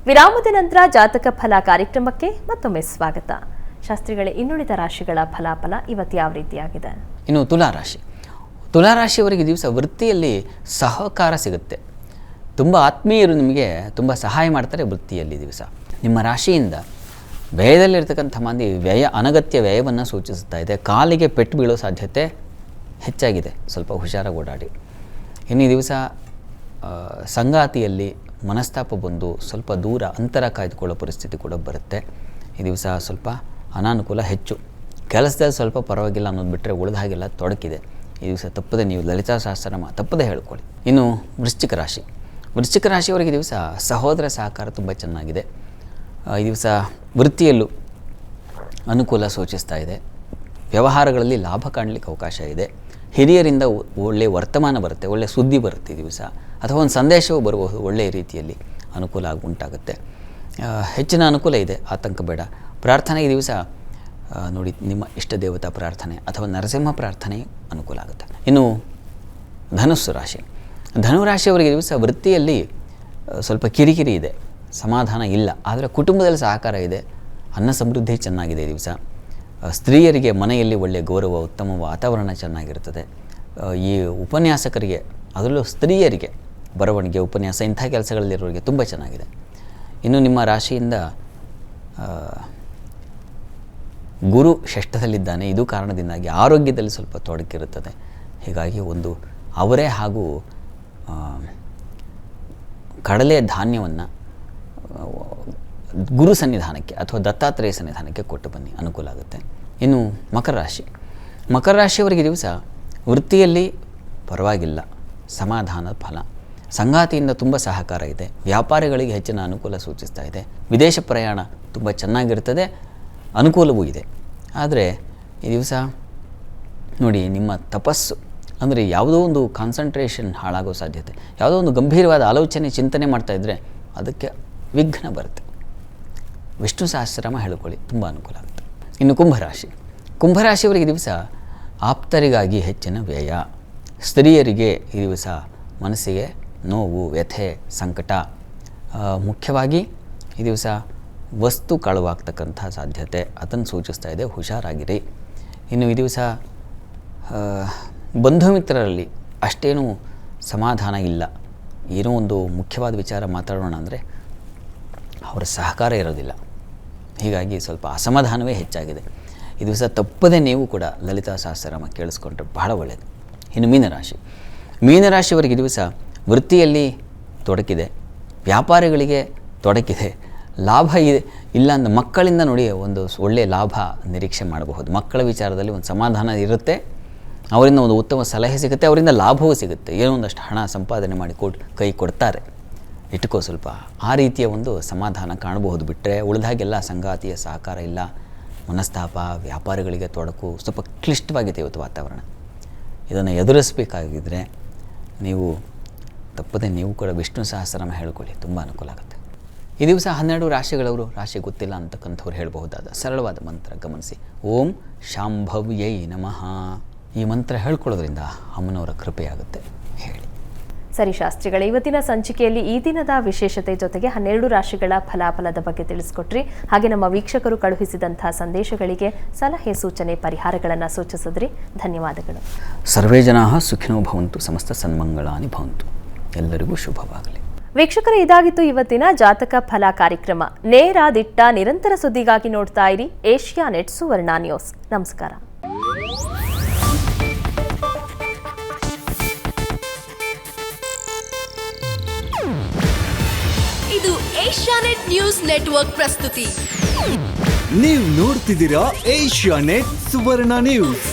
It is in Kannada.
ವಿರಾಮದ ನಂತರ ಜಾತಕ ಫಲ ಕಾರ್ಯಕ್ರಮಕ್ಕೆ ಮತ್ತೊಮ್ಮೆ ಸ್ವಾಗತ. ಶಾಸ್ತ್ರಿಗಳೇ, ಇನ್ನುಳಿದ ರಾಶಿಗಳ ಫಲಾಫಲ ಇವತ್ತು ಯಾವ ರೀತಿಯಾಗಿದೆ? ಇನ್ನು ತುಲಾರಾಶಿಯವರಿಗೆ ದಿವಸ ವೃತ್ತಿಯಲ್ಲಿ ಸಹಕಾರ ಸಿಗುತ್ತೆ. ತುಂಬ ಆತ್ಮೀಯರು ನಿಮಗೆ ತುಂಬ ಸಹಾಯ ಮಾಡ್ತಾರೆ ವೃತ್ತಿಯಲ್ಲಿ ದಿವಸ. ನಿಮ್ಮ ರಾಶಿಯಿಂದ ವ್ಯಯದಲ್ಲಿರ್ತಕ್ಕಂಥ ಮಂದಿ ಅನಗತ್ಯ ವ್ಯಯವನ್ನು ಸೂಚಿಸುತ್ತಾ ಇದೆ. ಕಾಲಿಗೆ ಪೆಟ್ಟು ಬೀಳೋ ಸಾಧ್ಯತೆ ಹೆಚ್ಚಾಗಿದೆ, ಸ್ವಲ್ಪ ಹುಷಾರಾಗಿ ಓಡಾಡಿ. ಇನ್ನು ಈ ದಿವಸ ಸಂಗಾತಿಯಲ್ಲಿ ಮನಸ್ತಾಪ ಬಂದು ಸ್ವಲ್ಪ ದೂರ ಅಂತರ ಕಾಯ್ದುಕೊಳ್ಳೋ ಪರಿಸ್ಥಿತಿ ಕೂಡ ಬರುತ್ತೆ. ಈ ದಿವಸ ಸ್ವಲ್ಪ ಅನಾನುಕೂಲ ಹೆಚ್ಚು. ಕೆಲಸದಲ್ಲಿ ಸ್ವಲ್ಪ ಪರವಾಗಿಲ್ಲ ಅನ್ನೋದು ಬಿಟ್ಟರೆ ಉಳಿದ ಹಾಗೆಲ್ಲ ತೊಡಕಿದೆ. ಈ ದಿವಸ ತಪ್ಪದೆ ನೀವು ಲಲಿತಾ ಸಹಸ್ರನಾಮ ತಪ್ಪದೆ ಹೇಳ್ಕೊಳ್ಳಿ. ಇನ್ನು ವೃಶ್ಚಿಕ ರಾಶಿಯವರಿಗೆ ದಿವಸ ಸಹೋದರ ಸಹಕಾರ ತುಂಬ ಚೆನ್ನಾಗಿದೆ. ಈ ದಿವಸ ವೃತ್ತಿಯಲ್ಲೂ ಅನುಕೂಲ ಸೂಚಿಸ್ತಾ ಇದೆ. ವ್ಯವಹಾರಗಳಲ್ಲಿ ಲಾಭ ಕಾಣಲಿಕ್ಕೆ ಅವಕಾಶ ಇದೆ. ಹಿರಿಯರಿಂದ ಒಳ್ಳೆಯ ವರ್ತಮಾನ ಬರುತ್ತೆ, ಒಳ್ಳೆಯ ಸುದ್ದಿ ಬರುತ್ತೆ ಈ ದಿವಸ, ಅಥವಾ ಒಂದು ಸಂದೇಶವೂ ಬರಬಹುದು. ಒಳ್ಳೆಯ ರೀತಿಯಲ್ಲಿ ಅನುಕೂಲ ಉಂಟಾಗುತ್ತೆ. ಹೆಚ್ಚಿನ ಅನುಕೂಲ ಇದೆ, ಆತಂಕ ಬೇಡ. ಪ್ರಾರ್ಥನೆ ಈ ದಿವಸ ನೋಡಿ, ನಿಮ್ಮ ಇಷ್ಟ ದೇವತಾ ಪ್ರಾರ್ಥನೆ ಅಥವಾ ನರಸಿಂಹ ಪ್ರಾರ್ಥನೆ ಅನುಕೂಲ ಆಗುತ್ತೆ. ಇನ್ನು ಧನುರಾಶಿಯವರಿಗೆ ದಿವಸ ವೃತ್ತಿಯಲ್ಲಿ ಸ್ವಲ್ಪ ಕಿರಿಕಿರಿ ಇದೆ, ಸಮಾಧಾನ ಇಲ್ಲ. ಆದರೆ ಕುಟುಂಬದಲ್ಲಿ ಸಹಕಾರ ಇದೆ, ಅನ್ನ ಸಮೃದ್ಧಿ ಚೆನ್ನಾಗಿದೆ ಈ ದಿವಸ. ಸ್ತ್ರೀಯರಿಗೆ ಮನೆಯಲ್ಲಿ ಒಳ್ಳೆಯ ಗೌರವ, ಉತ್ತಮ ವಾತಾವರಣ ಚೆನ್ನಾಗಿರ್ತದೆ. ಈ ಉಪನ್ಯಾಸಕರಿಗೆ, ಅದರಲ್ಲೂ ಸ್ತ್ರೀಯರಿಗೆ ಬರವಣಿಗೆ, ಉಪನ್ಯಾಸ ಇಂಥ ಕೆಲಸಗಳಲ್ಲಿರೋರಿಗೆ ತುಂಬ ಚೆನ್ನಾಗಿದೆ. ಇನ್ನು ನಿಮ್ಮ ರಾಶಿಯಿಂದ ಗುರು ಷಷ್ಠದಲ್ಲಿದ್ದಾನೆ. ಇದು ಕಾರಣದಿಂದಾಗಿ ಆರೋಗ್ಯದಲ್ಲಿ ಸ್ವಲ್ಪ ತೊಡಕಿರುತ್ತದೆ. ಹೀಗಾಗಿ ಒಂದು ಅವರೇ ಹಾಗೂ ಕಡಲೆ ಧಾನ್ಯವನ್ನು ಗುರು ಸನ್ನಿಧಾನಕ್ಕೆ ಅಥವಾ ದತ್ತಾತ್ರೇಯ ಸನ್ನಿಧಾನಕ್ಕೆ ಕೊಟ್ಟು ಬನ್ನಿ, ಅನುಕೂಲ ಆಗುತ್ತೆ. ಇನ್ನು ಮಕರ ರಾಶಿಯವರಿಗೆ ದಿವಸ ವೃತ್ತಿಯಲ್ಲಿ ಪರವಾಗಿಲ್ಲ, ಸಮಾಧಾನದ ಫಲ. ಸಂಗಾತಿಯಿಂದ ತುಂಬ ಸಹಕಾರ ಇದೆ. ವ್ಯಾಪಾರಿಗಳಿಗೆ ಹೆಚ್ಚಿನ ಅನುಕೂಲ ಸೂಚಿಸ್ತಾ ಇದೆ. ವಿದೇಶ ಪ್ರಯಾಣ ತುಂಬ ಚೆನ್ನಾಗಿರ್ತದೆ, ಅನುಕೂಲವೂ ಇದೆ. ಆದರೆ ಈ ದಿವಸ ನೋಡಿ, ನಿಮ್ಮ ತಪಸ್ಸು ಅಂದರೆ ಯಾವುದೋ ಒಂದು ಕಾನ್ಸಂಟ್ರೇಷನ್ ಹಾಳಾಗೋ ಸಾಧ್ಯತೆ, ಯಾವುದೋ ಒಂದು ಗಂಭೀರವಾದ ಆಲೋಚನೆ ಚಿಂತನೆ ಮಾಡ್ತಾಯಿದ್ರೆ ಅದಕ್ಕೆ ವಿಘ್ನ ಬರುತ್ತೆ. ವಿಷ್ಣು ಸಹಸ್ರನಾಮ ಹೇಳ್ಕೊಳ್ಳಿ, ತುಂಬ ಅನುಕೂಲ ಆಗುತ್ತೆ. ಇನ್ನು ಕುಂಭರಾಶಿಯವರಿಗೆ ದಿವಸ ಆಪ್ತರಿಗಾಗಿ ಹೆಚ್ಚಿನ ವ್ಯಯ. ಸ್ತ್ರೀಯರಿಗೆ ಈ ದಿವಸ ಮನಸ್ಸಿಗೆ ನೋವು, ವ್ಯಥೆ, ಸಂಕಟ. ಮುಖ್ಯವಾಗಿ ಈ ದಿವಸ ವಸ್ತು ಕಳುವಾಗ್ತಕ್ಕಂಥ ಸಾಧ್ಯತೆ ಅದನ್ನು ಸೂಚಿಸ್ತಾ ಇದೆ, ಹುಷಾರಾಗಿರಿ. ಇನ್ನು ಈ ದಿವಸ ಬಂಧು ಮಿತ್ರರಲ್ಲಿ ಅಷ್ಟೇನೂ ಸಮಾಧಾನ ಇಲ್ಲ. ಏನೋ ಒಂದು ಮುಖ್ಯವಾದ ವಿಚಾರ ಮಾತಾಡೋಣ ಅಂದರೆ ಅವರ ಸಹಕಾರ ಇರೋದಿಲ್ಲ. ಹೀಗಾಗಿ ಸ್ವಲ್ಪ ಅಸಮಾಧಾನವೇ ಹೆಚ್ಚಾಗಿದೆ. ಈ ದಿವಸ ತಪ್ಪದೆ ನೀವು ಕೂಡ ಲಲಿತಾ ಸಹಸ್ರನಾಮ ಕೇಳಿಸ್ಕೊಂಡ್ರೆ ಬಹಳ ಒಳ್ಳೆಯದು. ಇನ್ನು ಮೀನರಾಶಿಯವರಿಗೆ ದಿವಸ ವೃತ್ತಿಯಲ್ಲಿ ತೊಡಕಿದೆ, ವ್ಯಾಪಾರಿಗಳಿಗೆ ತೊಡಕಿದೆ, ಲಾಭ ಇಲ್ಲ ಅಂದ ಮಕ್ಕಳಿಂದ ನೋಡಿ ಒಂದು ಒಳ್ಳೆಯ ಲಾಭ ನಿರೀಕ್ಷೆ ಮಾಡಬಹುದು. ಮಕ್ಕಳ ವಿಚಾರದಲ್ಲಿ ಒಂದು ಸಮಾಧಾನ ಇರುತ್ತೆ, ಅವರಿಂದ ಒಂದು ಉತ್ತಮ ಸಲಹೆ ಸಿಗುತ್ತೆ, ಅವರಿಂದ ಲಾಭವೂ ಸಿಗುತ್ತೆ. ಏನೋ ಒಂದಷ್ಟು ಹಣ ಸಂಪಾದನೆ ಮಾಡಿ ಕೈ ಕೊಡ್ತಾರೆ, ಇಟ್ಕೋ ಸ್ವಲ್ಪ. ಆ ರೀತಿಯ ಒಂದು ಸಮಾಧಾನ ಕಾಣಬಹುದು. ಬಿಟ್ಟರೆ ಉಳಿದಾಗೆಲ್ಲ ಸಂಗಾತಿಯ ಸಹಕಾರ ಇಲ್ಲ, ಮನಸ್ತಾಪ, ವ್ಯಾಪಾರಿಗಳಿಗೆ ತೊಡಕು, ಸ್ವಲ್ಪ ಕ್ಲಿಷ್ಟವಾಗಿದೆ ಇವತ್ತು ವಾತಾವರಣ. ಇದನ್ನು ಎದುರಿಸಬೇಕಾಗಿದ್ದರೆ ನೀವು ತಪ್ಪದೆ ನೀವು ಕೂಡ ವಿಷ್ಣು ಸಹಸ್ರನಾಮ ಹೇಳ್ಕೊಳ್ಳಿ, ತುಂಬ ಅನುಕೂಲ ಆಗುತ್ತೆ. ಈ ದಿವಸ 12 ರಾಶಿಗಳವರು, ರಾಶಿ ಗೊತ್ತಿಲ್ಲ ಅಂತಕ್ಕಂಥವ್ರು ಹೇಳಬಹುದಾದ ಸರಳವಾದ ಮಂತ್ರ ಗಮನಿಸಿ. ಓಂ ಶಾಂಭವ್ಯೈ ನಮಃ. ಈ ಮಂತ್ರ ಹೇಳ್ಕೊಳ್ಳೋದ್ರಿಂದ ಅಮ್ಮನವರ ಕೃಪೆಯಾಗುತ್ತೆ. ಹೇಳಿ. ಸರಿ ಶಾಸ್ತ್ರಿಗಳೇ, ಇವತ್ತಿನ ಸಂಚಿಕೆಯಲ್ಲಿ ಈ ದಿನದ ವಿಶೇಷತೆ ಜೊತೆಗೆ 12 ರಾಶಿಗಳ ಫಲಾಫಲದ ಬಗ್ಗೆ ತಿಳಿಸ್ಕೊಟ್ರಿ. ಹಾಗೆ ನಮ್ಮ ವೀಕ್ಷಕರು ಕಳುಹಿಸಿದಂತಹ ಸಂದೇಶಗಳಿಗೆ ಸಲಹೆ, ಸೂಚನೆ, ಪರಿಹಾರಗಳನ್ನು ಸೂಚಿಸಿದ್ರಿ. ಧನ್ಯವಾದಗಳು. ಸರ್ವೇ ಜನಾಃ ಸುಖಿನೋ ಭವಂತು, ಸಮಸ್ತ ಸನ್ಮಂಗಳಾನಿ ಭವಂತು. ಎಲ್ಲರಿಗೂ ಶುಭವಾಗಲಿ. ವೀಕ್ಷಕರೇ, ಇದಾಗಿತ್ತು ಇವತ್ತಿನ ಜಾತಕ ಫಲ ಕಾರ್ಯಕ್ರಮ. ನೇರ, ದಿಟ್ಟ, ನಿರಂತರ ಸುದ್ದಿಗಾಗಿ ನೋಡ್ತಾ ಇರಿ ಏಷ್ಯಾನೆಟ್ ಸುವರ್ಣ ನ್ಯೂಸ್. ನಮಸ್ಕಾರ. ಇದು ಏಷ್ಯಾನೆಟ್ ನ್ಯೂಸ್ ನೆಟ್ವರ್ಕ್ ಪ್ರಸ್ತುತಿ. ನೀವು ನೋಡ್ತಿದ್ದೀರಾ ಏಷ್ಯಾನೆಟ್ ಸುವರ್ಣ ನ್ಯೂಸ್.